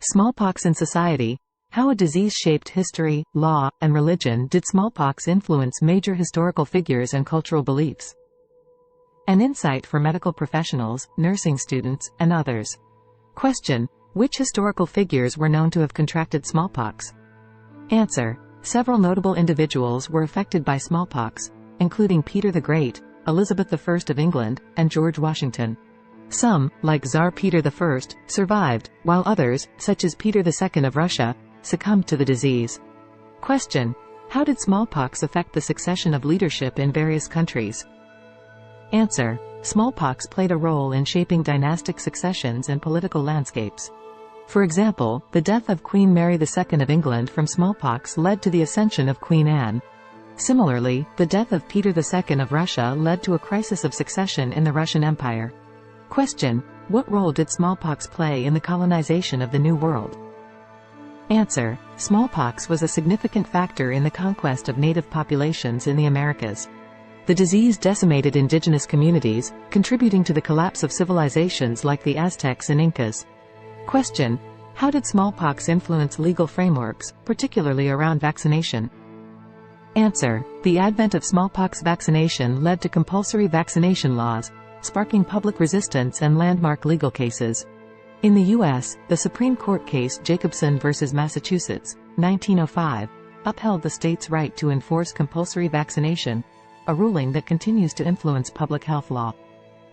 Smallpox in society. How a disease shaped history, law, and religion did smallpox influence major historical figures and cultural beliefs? An insight for medical professionals, nursing students, and others. Question: which historical figures were known to have contracted smallpox? Answer: several notable individuals were affected by smallpox, including Peter the Great, Elizabeth I of England, and George Washington. Some, like Tsar Peter I, survived, while others, such as Peter II of Russia, succumbed to the disease. Question: how did smallpox affect the succession of leadership in various countries? Answer: smallpox played a role in shaping dynastic successions and political landscapes. For example, the death of Queen Mary II of England from smallpox led to the ascension of Queen Anne. Similarly, the death of Peter II of Russia led to a crisis of succession in the Russian Empire. Question: what role did smallpox play in the colonization of the New World? Answer: smallpox was a significant factor in the conquest of native populations in the Americas. The disease decimated indigenous communities, contributing to the collapse of civilizations like the Aztecs and Incas. Question: how did smallpox influence legal frameworks, particularly around vaccination? Answer: the advent of smallpox vaccination led to compulsory vaccination laws, sparking public resistance and landmark legal cases. In the U.S., the Supreme Court case Jacobson v. Massachusetts, 1905, upheld the state's right to enforce compulsory vaccination, a ruling that continues to influence public health law.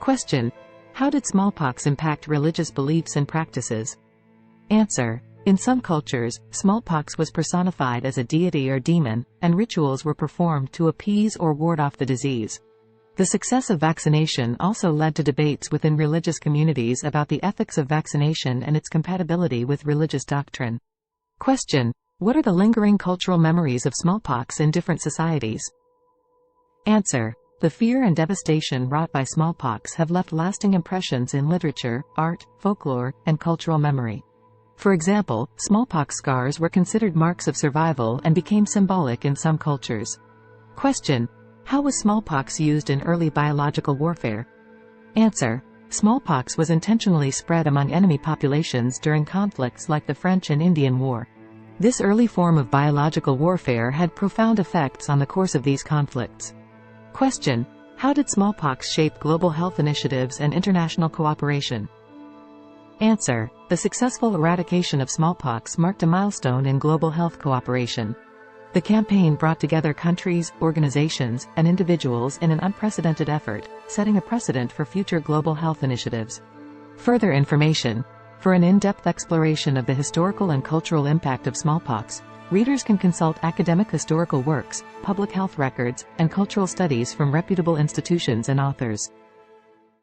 Question: how did smallpox impact religious beliefs and practices? Answer: in some cultures, smallpox was personified as a deity or demon, and rituals were performed to appease or ward off the disease. The success of vaccination also led to debates within religious communities about the ethics of vaccination and its compatibility with religious doctrine. Question: what are the lingering cultural memories of smallpox in different societies? Answer: the fear and devastation wrought by smallpox have left lasting impressions in literature, art, folklore, and cultural memory. For example, smallpox scars were considered marks of survival and became symbolic in some cultures. Question: how was smallpox used in early biological warfare? Answer: smallpox was intentionally spread among enemy populations during conflicts like the French and Indian War. This early form of biological warfare had profound effects on the course of these conflicts. Question: how did smallpox shape global health initiatives and international cooperation? Answer: the successful eradication of smallpox marked a milestone in global health cooperation. The campaign brought together countries, organizations, and individuals in an unprecedented effort, setting a precedent for future global health initiatives. Further information. For an in-depth exploration of the historical and cultural impact of smallpox, readers can consult academic historical works, public health records, and cultural studies from reputable institutions and authors.